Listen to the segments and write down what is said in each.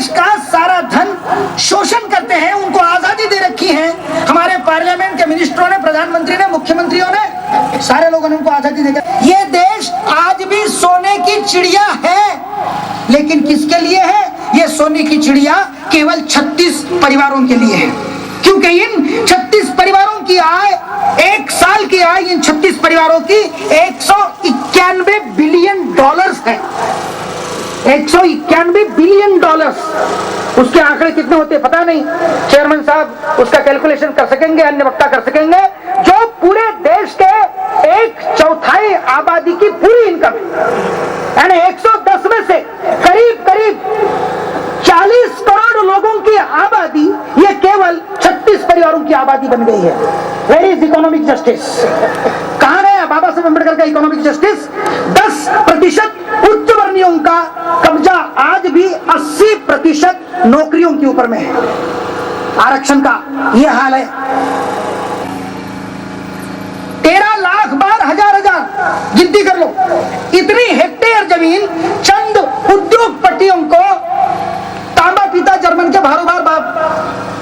देश का सारा धन शोषण करते हैं, उनको आजादी दे रखी है हमारे पार्लियामेंट के मिनिस्टरों ने, प्रधानमंत्री ने, मुख्यमंत्रियों ने, सारे लोगों ने उनको आजादी देकर। ये देश आज भी सोने की चिड़िया है, लेकिन किसके लिए है? ये सोने की चिड़िया केवल 36 परिवारों के लिए है, क्योंकि इन 36 परिवारों की आय, एक साल की आय इन 36 परिवारों की 191 बिलियन डॉलर्स है। 191 बिलियन डॉलर्स। उसके आंकड़े कितने होते हैं पता नहीं, चेयरमैन साहब उसका कैलकुलेशन कर सकेंगे, अन्य वक्ता कर सकेंगे, जो पूरे देश के 1/4 आबादी की पूरी इनकम है। यानी 110 में से करीब करीब 40 करोड़ लोगों की आबादी, ये केवल 36 परिवारों की आबादी बन गई है। Where is economic justice? कहां है बाबा साहब अम्बेडकर का इकोनॉमिक जस्टिस? 10% उच्च वर्णियों का कब्जा आज भी 80% नौकरियों के ऊपर में है। आरक्षण का ये हाल है। 13 लाख बार हजार गिनती कर लो, इतनी हेक्टेयर जमीन चंद उद्योगपतियों को तांबा पीता जर्मन के भारोभार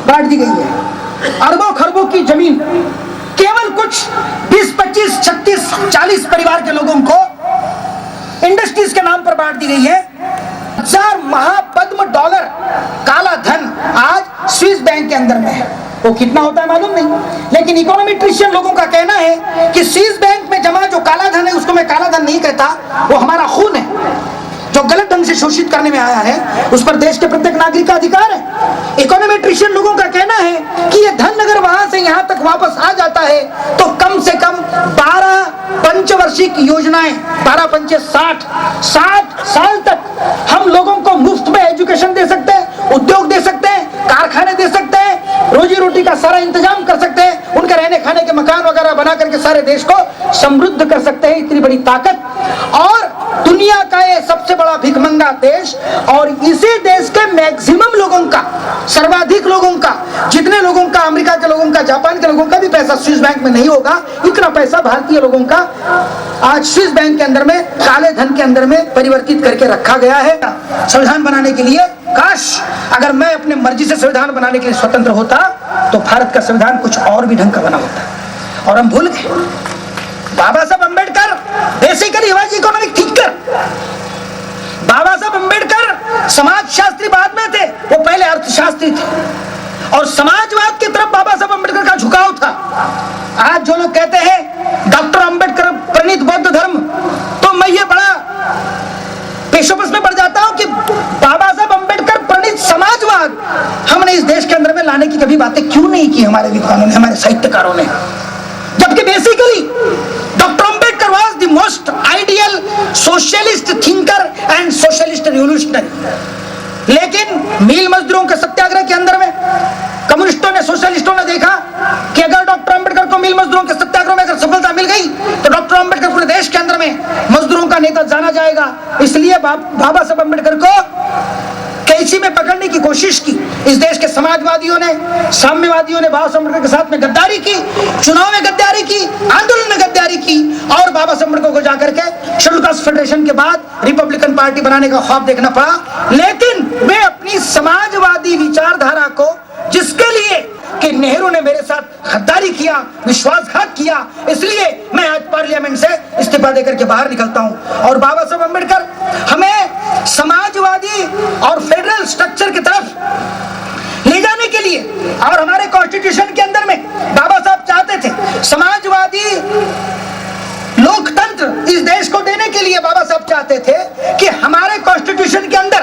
बांट दी गई है। अरबों खरबों की जमीन केवल कुछ 20, 25, 36, 40 परिवार के लोगों को इंडस्ट्रीज के नाम पर बांट दी गई है। 1000 महापद्म डॉलर काला धन आज स्विस बैंक के अंदर में है। वो कितना होता है मालूम नहीं, लेकिन इकोनॉमेट्रिशियन लोगों का कहना है कि स्विस बैंक में जमा जो काला धन है, उसको मैं काला धन नहीं कहता, वो हमारा खून है जो गलत ढंग से शोषित करने में आया है, उस पर देश के प्रत्येक नागरिक का अधिकार है। इकोनॉमेट्रिशियन लोगों का कहना है कि ये धन अगर वहां से यहां तक वापस आ जाता है तो कम से कम 12 पंचवार्षिक योजनाएं, 12 पंचे 60 साल तक हम लोगों को मुफ्त में एजुकेशन दे सकते हैं, उद्योग दे सकते हैं, कारखाने दे सकते हैं, रोजी रोटी का सारा इंतजाम कर सकते हैं, उनके रहने खाने के मकान वगैरह बना करके सारे देश को समृद्ध कर सकते हैं। इतनी बड़ी ताकत, और दुनिया का ये सबसे बड़ा भिखमंगा देश, और इसी देश के मैक्सिमम लोगों का, सर्वाधिक लोगों का, जितने लोगों का अमेरिका के लोगों का, जापान के लोगों का भी पैसा स्विस बैंक में नहीं होगा, इतना पैसा भारतीय लोगों का आज स्विस बैंक के अंदर में, काले धन के अंदर में परिवर्तित करके रखा गया है। संविधान बनाने के लिए, काश अगर मैं अपने मर्जी से संविधान बनाने के लिए स्वतंत्र होता तो भारत का संविधान कुछ और भी ढंग का बना होता, और हम भूल गए। बाबा साहब अम्बेडकर बेसिकली वाज इकोनॉमिक थिंकर। बाबा साहब अम्बेडकर समाजशास्त्री बाद में थे, वो पहले अर्थशास्त्री थे, और समाजवाद की तरफ बाबा साहब अम्बेडकर का झुकाव था। आज जो लोग कहते हैं डॉक्टर अम्बेडकर प्रणीत बौद्ध धर्म, तो मैं ये बड़ा पेशोपस में पड़ जाता हूं कि बाबा साहब अम्बेडकर प्रणीत समाजवाद हमने इस देश के अंदर में लाने की कभी बातें क्यों नहीं की हमारे विद्वानों ने, हमारे साहित्यकारों ने, जबकि बेसिकली डॉक्टर अम्बेडकर वाज the most ideal socialist thinker end socialist revolutionary. लेकिन मिल मजदूरों के सत्याग्रह के अंदर में कम्युनिस्टों ने, सोशलिस्टों ने देखा कि अगर डॉक्टर अम्बेडकर को मिल मजदूरों के सत्याग्रह में अगर सफलता मिल गई तो डॉक्टर अम्बेडकर पूरे देश के अंदर में मजदूरों का नेता जाना जाएगा। इसलिए बाबा साहब अम्बेडकर को कैंची में पकड़ने की कोशिश की। इस देश के समाजवादियों ने, साम्यवादियों ने बाबा साहब अम्बेडकर के साथ में गद्दारी की, चुनाव में गद्दारी की, आंदोलन में गद्दारी की, और बाबा साहब अम्बेडकर को जाकर के शेड्यूल कास्ट फेडरेशन के बाद रिपब्लिकन पार्टी बनाने का ख्वाब देखना पड़ा। लेकिन वे अपनी समाजवादी विचारधारा को, जिसके लिए कि नेहरू ने मेरे साथ गद्दारी किया, विश्वासघात किया, इसलिए मैं आज पार्लियामेंट से इस्तीफा देकर के बाहर निकलता हूं। और बाबा साहब अम्बेडकर हमें समाजवादी और फेडरल स्ट्रक्चर की तरफ ले जाने के लिए, और हमारे कॉन्स्टिट्यूशन के अंदर में बाबा साहब चाहते थे समाजवादी लोकतंत्र इस देश को देने के लिए। बाबा साहब चाहते थे कि हमारे कॉन्स्टिट्यूशन के अंदर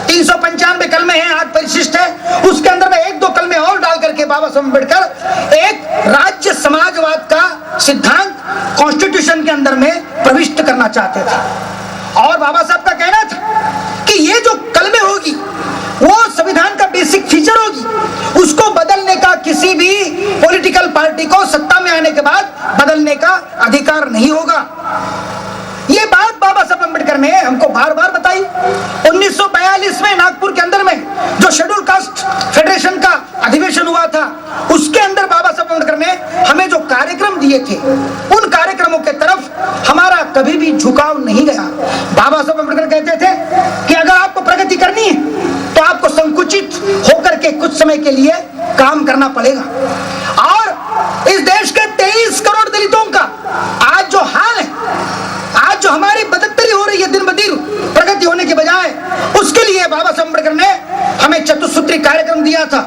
395 कलमे हैं, आज परिशिष्ट है, उसके अंदर में 1-2 कलमे और डाल करके बाबा साहब अम्बेडकर एक राज्य समाजवाद का सिद्धांत कॉन्स्टिट्यूशन के अंदर में प्रविष्ट करना चाहते थे। और बाबा साहब का कहना था कि ये जो कलमे होगी वो संविधान का बेसिक फीचर होगी, उसको बदलने का किसी भी पॉलिटिकल पार्टी को सत्ता में आने के बाद बदलने का अधिकार नहीं होगा। ये बात बाबा साहब अम्बेडकर ने हमको बार बार बताई। 1942 में नागपुर के अंदर में जो शेड्यूल कास्ट फेडरेशन का अधिवेशन हुआ था, उसके अंदर बाबा साहब अम्बेडकर ने हमें जो कार्यक्रम दिए थे, उन कार्यक्रमों के तरफ हमारा कभी भी झुकाव नहीं गया। बाबा साहब अम्बेडकर कहते थे कि अगर आपको प्रगति करनी है तो आपको संकुचित होकर के कुछ समय के लिए काम करना पड़ेगा। और इस देश के 23 करोड़ दलितों का आज जो हाल है, आज जो हमारी बदत्तरी हो रही है दिन ब दिन प्रगति होने के बजाय, उसके लिए बाबा साहब अम्बेडकर ने हमें चतुसूत्री कार्यक्रम दिया था।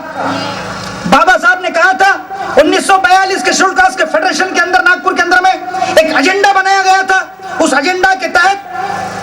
बाबा साहब ने कहा था 1942 के शेड्यूल कास्ट के फेडरेशन के अंदर, नागपुर के अंदर में एक एजेंडा बनाया गया था। उस एजेंडा के तहत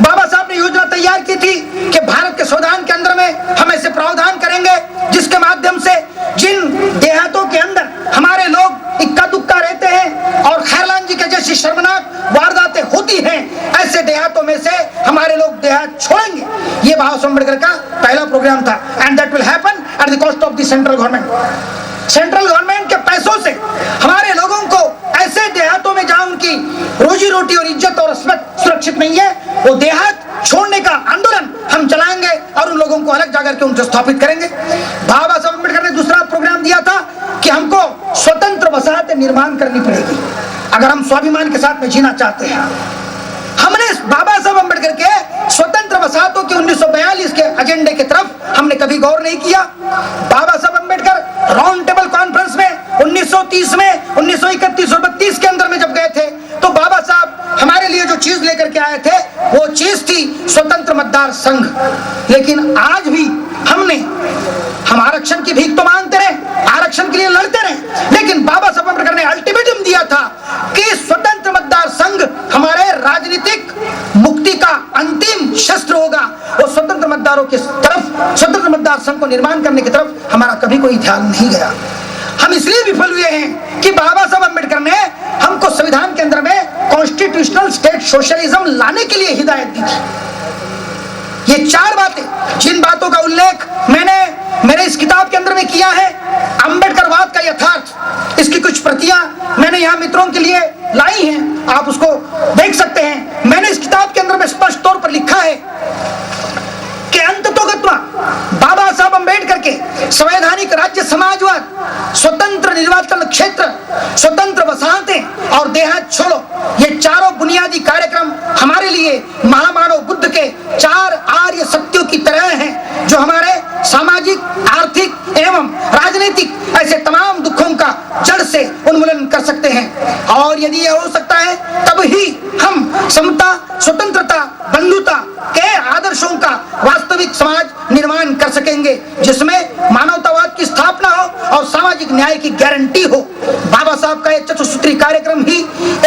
बाबा साहब ने योजना तैयार की थी कि भारत के संविधान के अंदर में हम ऐसे प्रावधान करेंगे जिसके माध्यम से जिन देहातों के अंदर हमारे लोग इक्का दुक्का रहते हैं और खैरलान जी के जैसी शर्मनाक वारदातें होती हैं, ऐसे देहातों में से हमारे लोग देहात छोड़ेंगे। ये बाबा साहब अम्बेडकर का पहला प्रोग्राम था। And that will happen at the cost of the central government. Central government के पैसों से हमारे लोगों को ऐसे देहातों में जहां उनकी रोजी रोटी और इज्जत और सुरक्षित नहीं है, वो देहात छोड़ने का आंदोलन हम चलाएंगे और उन लोगों को अलग जाकर के उनको स्थापित करेंगे। बाबा साहब अम्बेडकर ने दूसरा प्रोग्राम दिया था कि हमको स्वतंत्र वसाहतें निर्माण करनी पड़ेगी अगर हम स्वाभिमान के साथ में जीना चाहते हैं। हमने बाबा साहब अम्बेडकर के स्वतंत्र वसाहतों के 1942 के एजेंडे की तरफ हमने कभी गौर नहीं किया। बाबा Saheb Ambedkar round table conference में 1930 में 1931 और 32 के अंदर में जब गए थे तो बाबा साहब हमारे लिए जो चीज लेकर के आए थे वो चीज थी स्वतंत्र मतदार संघ। लेकिन आज भी हम आरक्षण की भीख तो मांगते रहे, आरक्षण के लिए लड़ते रहे, लेकिन बाबा साहब अम्बेडकर ने अल्टीमेटम दिया था कि स्वतंत्र मतदार संघ हमारे राजनीतिक मुक्ति का अंतिम शस्त्र होगा। वो स्वतंत्र मतदारों की तरफ, स्वतंत्र मतदार संघ को निर्माण करने की तरफ हमारा कभी कोई ध्यान नहीं गया। हम इसलिए विफल हुए हैं कि बाबा साहब अम्बेडकर ने हमको संविधान के अंदर में कॉन्स्टिट्यूशनल स्टेट सोशलिज्म लाने के लिए हिदायत दी थी। ये चार बातें, जिन बातों का उल्लेख मैंने मेरे इस किताब के अंदर में किया है, अम्बेडकरवाद का यथार्थ, इसकी कुछ प्रतियां मैंने यहाँ मित्रों के लिए लाई हैं, आप उसको देख सकते हैं। मैंने इस किताब के अंदर में स्पष्ट तौर पर लिखा है कि अंततोगत्वा बाबा साहब अम्बेडकर के संवैधानिक राज्य समाजवाद, स्वतंत्र निर्वाचन क्षेत्र, स्वतंत्र वसाहतें और देहात छोड़ो, ये चारों बुनियादी कार्यक्रम हमारे लिए महामानव बुद्ध के चार आर्य सत्यों की तरह हैं, जो हमारे सामाजिक, आर्थिक एवं राजनीतिक ऐसे तमाम दुखों का जड़ से उन्मूलन कर सकते हैं। और यदि यह हो सकता है तब ही हम समता, स्वतंत्रता, बंधुता के आदर्शों का वास्तविक समाज निर्माण कर सकेंगे, जिसमें मानवतावाद की स्थापना हो और सामाजिक न्याय की गारंटी हो। बाबा साहब का एक चतुसूत्री कार्यक्रम ही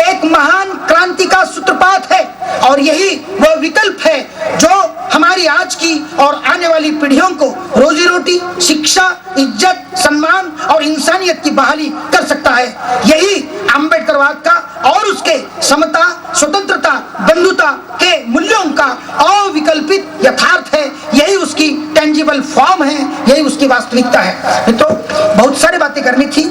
एक महान क्रांति का सूत्रपात है और यही वह विकल्प है जो हमारी आज की और आने वाली पीढ़ियों को रोजी रोटी, शिक्षा, इज्जत, सम्मान और इंसानियत की बहाली कर सकता है। यही अम्बेडकरवाद का और उसके समता, स्वतंत्रता, बंधुता के मूल्यों का अविकल्पित यथार्थ है। यही उसकी टेंजिबल फॉर्म है, यही उसकी वास्तविकता है। तो बहुत सारी बातें करनी थी,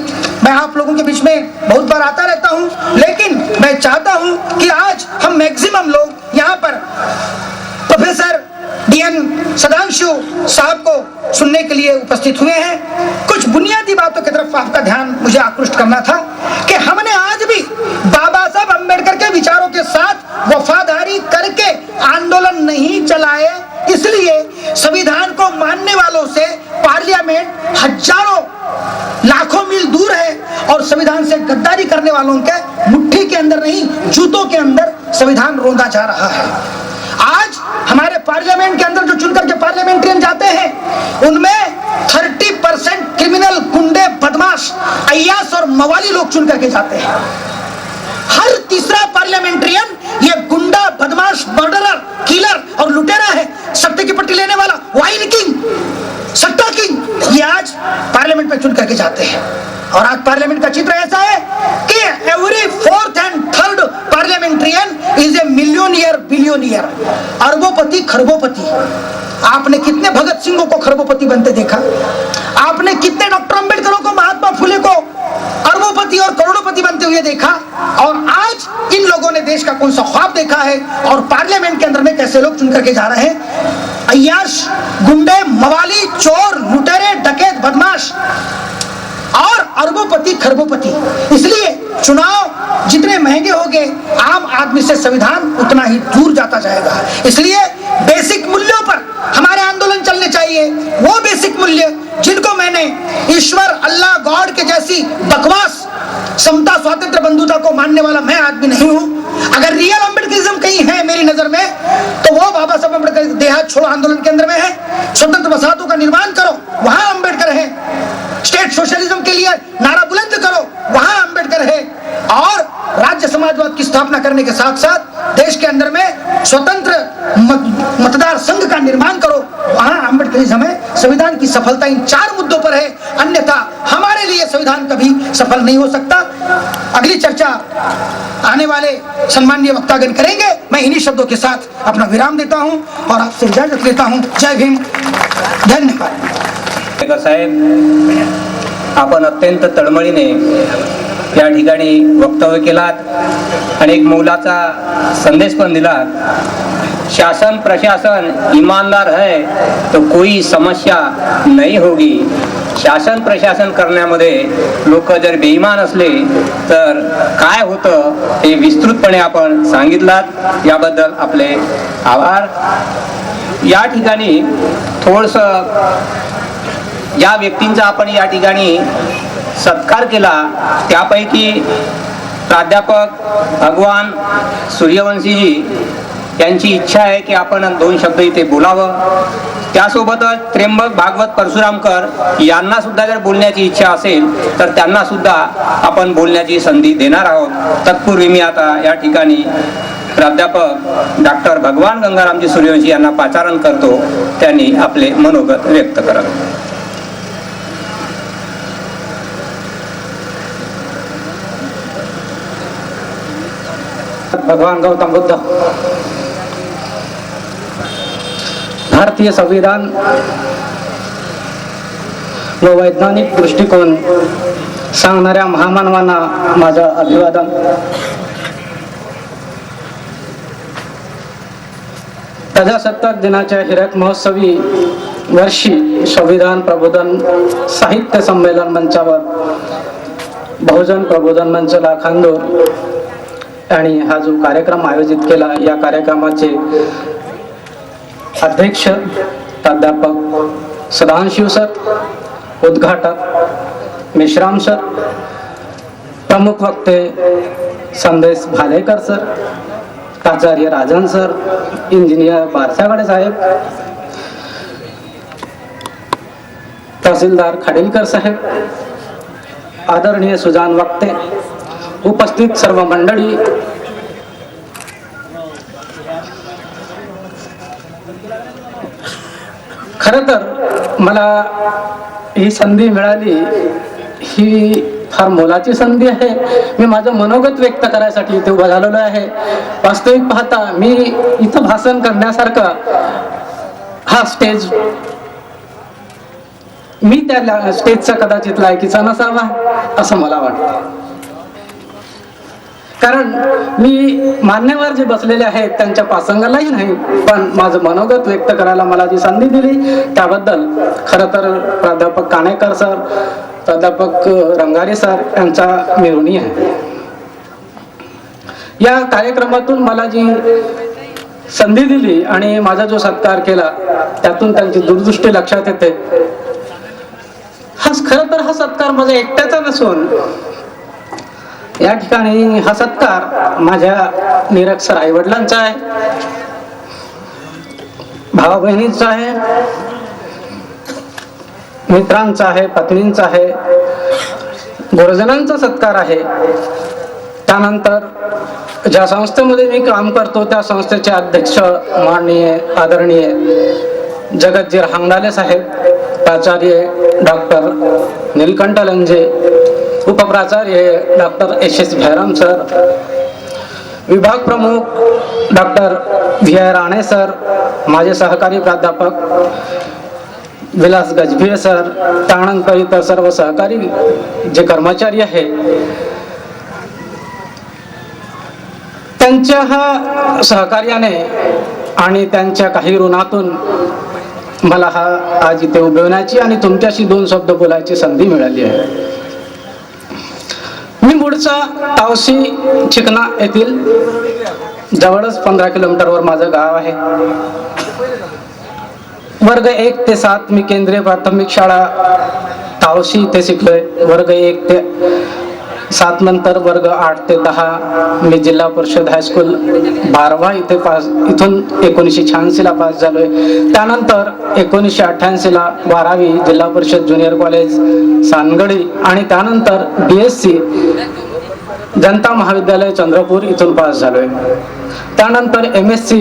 मैं आप लोगों के बीच में बहुत बार आता रहता हूं, लेकिन मैं चाहता हूं कि आज हम मैक्सिमम लोग यहाँ पर प्रोफेसर डीएन सदांशु साहब को सुनने के लिए उपस्थित हुए हैं। कुछ बुनियादी बातों की तरफ आपका ध्यान मुझे आकृष्ट करना था कि हमने आज भी बाबा साहब अम्बेडकर के विचारों के साथ वफादारी करके आंदोलन नहीं चलाए, इसलिए संविधान को मानने वालों से पार्लियामेंट हजारों लाखों मील दूर है और संविधान से गद्दारी करने वालों के मुट्ठी के अंदर नहीं, जूतों के अंदर संविधान रोंदा जा रहा है। आज हमारे पार्लियामेंट के अंदर जो चुनकर के पार्लियामेंट्रियन जाते हैं उनमें 30% क्रिमिनल, गुंडे, बदमाश, अय्यास और मवाली लोग चुन करके जाते हैं। हर तीसरा पार्लियामेंट्रियन ये गुंडा, बदमाश, मर्डरर, किलर और लुटेरा है। सत्ते की पट्टी लेने वाला, वाइन किंग, सट्टा किंग, ये आज पार्लियामेंट में चुन करके जाते हैं। और आज पार्लियामेंट का चित्र ऐसा है कि every fourth and third parliamentarian is a millionaire, billionaire, अरबोपति, खरबोपति। आपने कितने भगत सिंहों को खरबोपति बनते देखा? आपने कितने डॉक्टर अंबेडकरों को, महात्मा फुले को अरबोपति और करोड़ोपति बनते हुए देखा? और आज इन लोगों ने देश का कौन सा ख्वाब देखा है और पार्लियामेंट के अंदर में कैसे लोग चुन करके जा रहे हैं? अय्याश, गुंडे, मवाली, चोर, लुटेरे, डकैत, बदमाश और अरबोपति, खरबोपति। इसलिए चुनाव जितने महंगे होंगे, आम आदमी से संविधान उतना ही दूर जाता जाएगा। इसलिए बेसिक मूल्यों पर हमारे आंदोलन चलने चाहिए, वो बेसिक मूल्य जिनको मैंने ईश्वर, अल्लाह, गॉड के जैसी बकवास समता, स्वातंत्र, बंधुता को मानने वाला मैं आदमी नहीं हूं। अगर रियल अम्बेडकरिज्म कहीं है मेरी नजर में तो वो बाबा साहब अम्बेडकर देहात छोड़ो आंदोलन के अंदर में है। स्वतंत्र वसाहतों का निर्माण करो, वहां अम्बेडकर है। स्टेट सोशलिज्म के लिए नारा बुलंद करो, वहां अम्बेडकर है। और राज्य समाजवाद की स्थापना करने के साथ साथ देश के अंदर में स्वतंत्र मतदार संघ का निर्माण करो, वहां अम्बेडकरिज्म है। संविधान की सफलता इन 4 मुद्दों पर है, अन्यथा हमारे लिए संविधान कभी सफल नहीं हो सकता। अगली चर्चा आने वाले सम्माननीय वक्तागण करेंगे। मैं इन्हीं शब्दों के साथ अपना विराम देता हूं और आपसे इजाजत लेता हूं। जय भीम, धन्यवाद। साहेब, आपण अत्यंत तळमळीने या ठिकाणी वक्तव्य केलात आणि एक मौलाचा संदेश पण दिलात। शासन प्रशासन ईमानदार है तो कोई समस्या नहीं होगी। शासन प्रशासन करण्यामध्ये लोक जर बेईमान असले तर काय होतं हे विस्तृतपणे आपण सांगितलात, याबद्दल आपले आभार। या ठिकाणी थोडंसं ज्या व्यक्तींचा आपण या ठिकाणी सत्कार केला त्यापैकी प्राध्यापक भगवान सूर्यवंशीजी यांची इच्छा आहे की आपण 2 शब्द इथे बोलावं। त्यासोबतच त्र्यंबक भागवत परशुरामकर यांना सुद्धा जर बोलण्याची इच्छा असेल तर त्यांना सुद्धा आपण बोलण्याची संधी देणार आहोत। तत्पूर्वी मी आता या ठिकाणी प्राध्यापक डॉक्टर भगवान गंगारामजी सूर्यवंशी यांना पाचारण करतो, त्यांनी आपले मनोगत व्यक्त करावे। भगवान गौतम बुद्ध। भारतीय संविधान व वैज्ञानिक दृष्टिकोन सांगणाऱ्या महामानवांना माझं अभिवादन। प्रजासत्ताक दिनाच्या हिरक महोत्सवी वर्षी संविधान प्रबोधन साहित्य संमेलन मंचावर बहुजन प्रबोधन मंच लाखांदूर आणि हा जो कार्यक्रम आयोजित केला, या कार्यक्रमाचे अध्यक्ष प्राध्यापक सदाशिव सर, उद्घाटक मेश्राम सर, प्रमुख वक्ते संदेश भालेकर सर, प्राचार्य राजन सर, इंजिनियर बारसागडे साहेब, तहसीलदार खाडीलकर साहेब, आदरणीय सुजान वक्ते, उपस्थित सर्व मंडळी, खरं तर मला ही संधी मिळाली ही फार मोलाची संधी आहे। मी माझं मनोगत व्यक्त करायसाठी इथे उभा झालेलो आहे। वास्तविक पाहता मी इथं भाषण करण्यासारखा हा स्टेज मी त्या स्टेजचा कदाचित लायकीचा नसावा असं मला वाटतं, कारण मी मान्यवर जे बसलेले आहेत त्यांच्या पासंगालाही नाही, पण माझं मनोगत व्यक्त करायला मला जी संधी दिली त्याबद्दल खरं तर प्राध्यापक काणेकर सर, प्राध्यापक रंगारी सर यांचा मी ऋणी आहे। या कार्यक्रमातून मला जी संधी दिली आणि माझा जो सत्कार केला त्यातून त्यांची दूरदृष्टी लक्षात येते। खरं तर हा सत्कार माझा एकट्याचा नसून या ठिकाणी हा सत्कार माझ्या निरक्षर आई वडिलांचा आहे, भावा बहिणींचा आहे, मित्रांचा आहे, पत्नींचा आहे, गुरुजनांचा सत्कार आहे। त्यानंतर ज्या संस्थेमध्ये मी काम करतो त्या संस्थेचे अध्यक्ष माननीय आदरणीय जगतजीर हांगडाले साहेब, प्राचार्य डॉक्टर नीलकंठ लंजे, उपप्राचार्य डॉक्टर एस भैरम सर, विभाग प्रमुख डॉक्टर व्ही राणे सर, माझे सहकारी प्राध्यापक विलास गजभिये सर, त्यानंतर इतर सर्व सहकारी जे कर्मचारी आहे त्यांच्या हा सहकार्याने आणि त्यांच्या काही ऋणातून मला हा आज इथे उभवण्याची आणि तुमच्याशी 2 शब्द बोलायची संधी मिळाली आहे। मी मूळचा तावशी चिकना येथील जवळच 15 किलोमीटरवर माझं गाव आहे। वर्ग 1 ते 7 मी केंद्रीय प्राथमिक शाळा तावशी इथे शिकलोय. वर्ग 1 ते 7 नंतर वर्ग 8 ते 10 मी जिल्हा परिषद हायस्कूल बारवा इथे इथून 1986 ला पास झालोय. त्यानंतर 1988 ला 12वी जिल्हा परिषद ज्युनियर कॉलेज सानगडी आणि त्यानंतर BSc जनता महाविद्यालय चंद्रपूर इथून पास झालोय. त्यानंतर MSc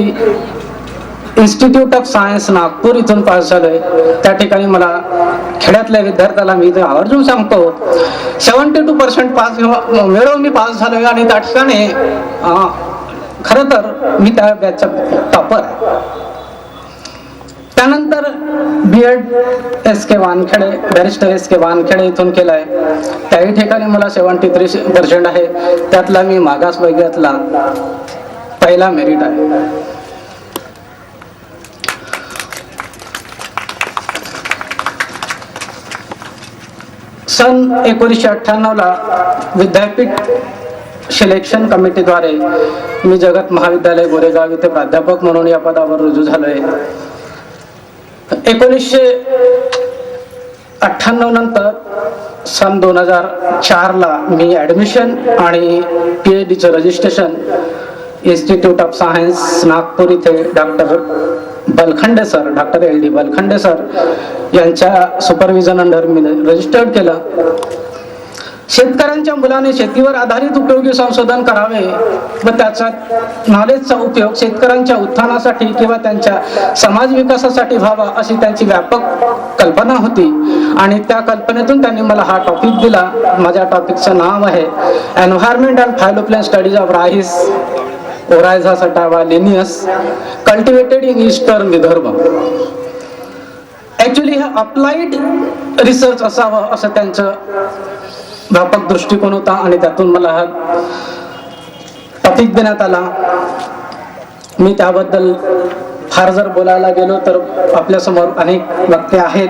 institute of science Nagpur इथून पास झालोय. त्या ठिकाणी मला खेड्यातल्या विद्यार्थ्याला मी इथे आवर्जून सांगतो 72% पास मिळवून मी पास झालोय आणि त्या ठिकाणी खरं तर मी त्या बॅचचा टॉपर आहे. त्यानंतर B.Ed SK Wankhede barrister SK Wankhede इथून केलाय. त्याही ठिकाणी मला 73% आहे. त्यातला मी मागासवर्गीयातला पहिला मेरिट आहे. सन 1998 ला विद्यापीठ सिलेक्शन कमिटीद्वारे मी जगत महाविद्यालय गोरेगाव इथे प्राध्यापक म्हणून या पदावर रुजू झालोय. 1998 नंतर सन 2004 ला मी ऍडमिशन आणि PhD registration institute of science Nagpur इथे डॉक्टर LD बलखंडे सर यांच्या सुपरविजन अंडर मी रजिस्टर्ड केलं. शेतकऱ्यांच्या मुलाने शेतीवर आधारित उपयोगी संशोधन करावे व त्याचा नॉलेजचा उपयोग शेतकऱ्यांच्या उत्थानासाठी किंवा त्यांच्या समाज विकासासाठी व्हावा अशी त्यांची व्यापक कल्पना होती आणि त्या कल्पनेतून त्यांनी मला हा टॉपिक दिला. माझ्या टॉपिकचं नाव आहे environment and phylloplane studies of rice Oryza sativa Linnaeus cultivated in eastern Vidarbha. Actually हा अप्लाइड रिसर्च असावं असं त्यांचं व्यापक दृष्टिकोन होता आणि त्यातून मला हा टॉपिक देण्यात आला. मी त्याबद्दल फार जर बोलायला गेलो तर आपल्या समोर अनेक वक्ते आहेत,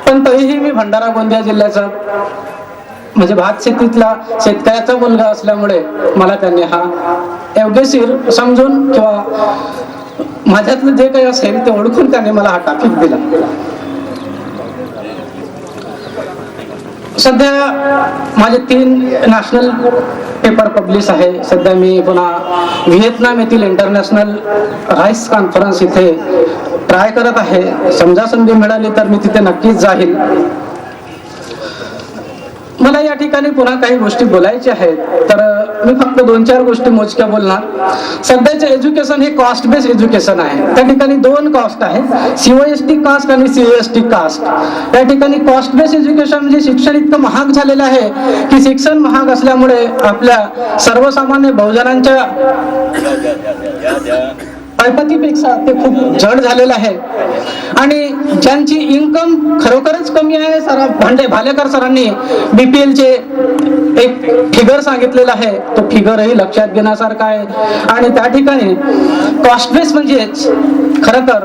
पण तरीही मी भंडारा गोंदिया जिल्ह्याचा म्हणजे भात शेतीतला शेतकऱ्याचा मुलगा असल्यामुळे मला त्यांनी हा योग्यशीर समजून किंवा माझ्यातलं जे काही असेल ते ओळखून त्यांनी मला हा टॉपिक दिला. सध्या माझे 3 नॅशनल पेपर पब्लिश आहे. सध्या मी पुन्हा व्हिएतनाम येथील इंटरनॅशनल राईस कॉन्फरन्स इथे ट्राय करत आहे. समजा संधी मिळाली तर मी तिथे नक्कीच जाईल. मला या ठिकाणी पुन्हा काही गोष्टी बोलायच्या आहेत, तर मी फक्त 2-4 गोष्टी मोजक्या बोलणार. सध्याचे एज्युकेशन हे कॉस्ट बेस एज्युकेशन आहे. त्या ठिकाणी 2 कास्ट आहेत, COST कास्ट आणि CAST कास्ट. या ठिकाणी कॉस्ट बेस एज्युकेशन म्हणजे शिक्षण इतकं महाग झालेलं आहे की शिक्षण महाग असल्यामुळे आपल्या सर्वसामान्य बहुजनांच्या ऐपतीपेक्षा ते खूप जड झालेलं आहे आणि ज्यांची इन्कम खरोखरच कमी आहे. भालेकर सरांनी BPL चे एक फिगर सांगितलेला आहे, तो फिगरही लक्षात घेण्यासारखा आहे. आणि त्या ठिकाणी कॉस्ट बेस म्हणजे खरं तर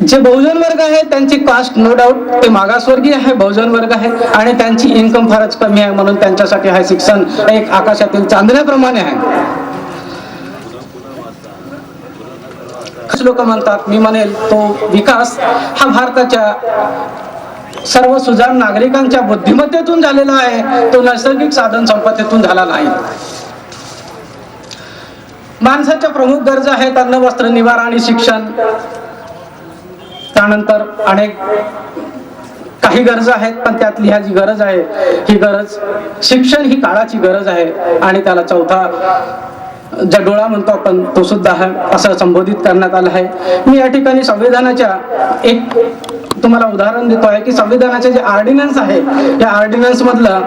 जे बहुजन वर्ग आहे त्यांची कास्ट नो डाऊट ते मागासवर्गीय आहे, बहुजन वर्ग आहे आणि त्यांची इन्कम फारच कमी आहे, म्हणून त्यांच्यासाठी हे शिक्षण एक आकाशातील चांदण्याप्रमाणे आहे. लोक म्हणतात, मी म्हणेल तो विकास हा भारताच्या सर्व सुजाण नागरिकांच्या बुद्धिमत्तेतून झालेला आहे, तो नैसर्गिक साधन संपत्तीतून झाला नाही. माणसाच्या प्रमुख गरजा आहेत अन्न वस्त्र निवारा आणि शिक्षण. त्यानंतर अनेक काही गरजा आहेत, पण त्यातली ह्या जी गरज आहे ही गरज शिक्षण ही काळाची गरज आहे आणि त्याला चौथा जडोळा म्हणतो आपण तो सुद्धा आहे असं संबोधित करण्यात आलं आहे. मी या ठिकाणी संविधानाच्या एक तुम्हाला उदाहरण देतो आहे की संविधानाचे जे ऑर्डिनन्स आहे या ऑर्डिनन्स मधलं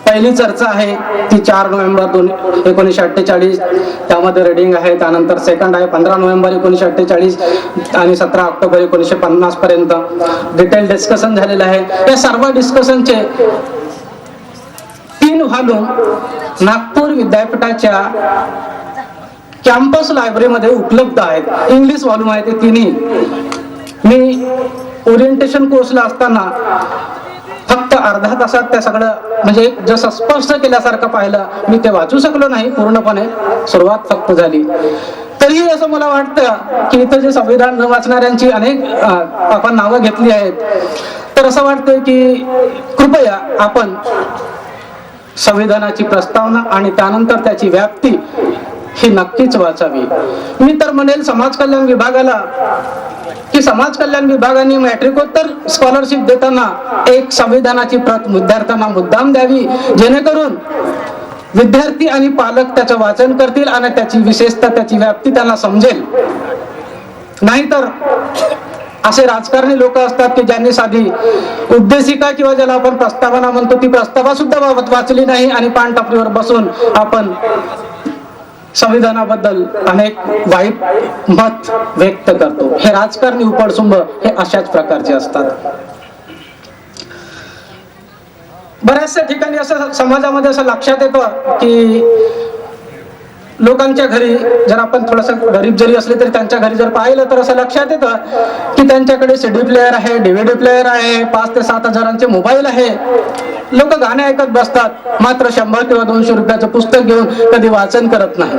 पहिली चर्चा आहे ती 4 नोव्हेंबर 1948 त्यामध्ये रीडिंग आहे. त्यानंतर सेकंड आहे 15 नोव्हेंबर 1948 आणि 17 ऑक्टोबर 1950 पर्यंत डिटेल डिस्कशन झालेलं आहे. या सर्व डिस्कशनचे 3 व्हॉल्यूम नागपूर विद्यापीठाच्या कॅम्पस लायब्ररीमध्ये उपलब्ध आहेत. इंग्लिश व्हॉल्यूम आहे ते 3ही. मी ओरिएंटेशन कोर्सला असताना फक्त अर्धा तासात त्या सगळं म्हणजे जसं स्पष्ट केल्यासारखं पाहिलं. मी ते वाचू शकलो नाही पूर्णपणे, सुरुवात फक्त झाली. तरीही असं मला वाटतं की इथं जे संविधान न वाचणाऱ्यांची अनेक आपण नावं घेतली आहेत, तर असं वाटतंय की कृपया आपण संविधानाची प्रस्तावना आणि त्यानंतर त्याची व्याप्ती ही नक्कीच वाचावी. मी तर म्हणेल समाज कल्याण विभागाला की समाज कल्याण विभागाने मॅट्रिकोत्तर स्कॉलरशिप देताना एक संविधानाची प्रत विद्यार्थ्यांना मुद्दाम द्यावी, जेणेकरून विद्यार्थी आणि पालक त्याचं वाचन करतील आणि त्याची विशेषतः त्याची व्याप्ती त्यांना समजेल. नाहीतर असे राजकारणी लोक असतात की ज्यांनी साधी उद्देशिका किंवा ज्याला आपण प्रस्तावना म्हणतो ती प्रस्तावना सुद्धा वाचली नाही आणि पानटपरीवर बसून आपण संविधानाबद्दल अनेक वाईट मत व्यक्त करतो. हे राजकारणी उपडसुंब हे अशाच प्रकारचे असतात. बऱ्याचशा ठिकाणी असं समाजामध्ये असं लक्षात येतं की लोकांच्या घरी जर आपण थोडंसं गरीब जरी असले तरी त्यांच्या घरी जर पाहिलं तर असं लक्षात येतं की त्यांच्याकडे CD प्लेअर आहे, DVD प्लेअर आहे, 5 ते 7 हजारांचे मोबाईल आहे. लोक गाणे ऐकत बसतात, मात्र 100 किंवा 200 रुपयाचं पुस्तक घेऊन कधी वाचन करत नाही.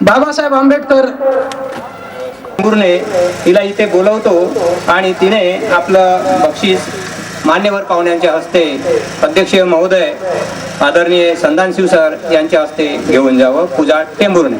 बाबासाहेब आंबेडकर टेंभुर्णे तिला इथे बोलवतो आणि तिने आपलं बक्षीस मान्यवर पाहुण्यांच्या हस्ते अध्यक्ष महोदय आदरणीय संधानशिव सर यांच्या हस्ते घेऊन जावं. पूजा टेंभुर्णे.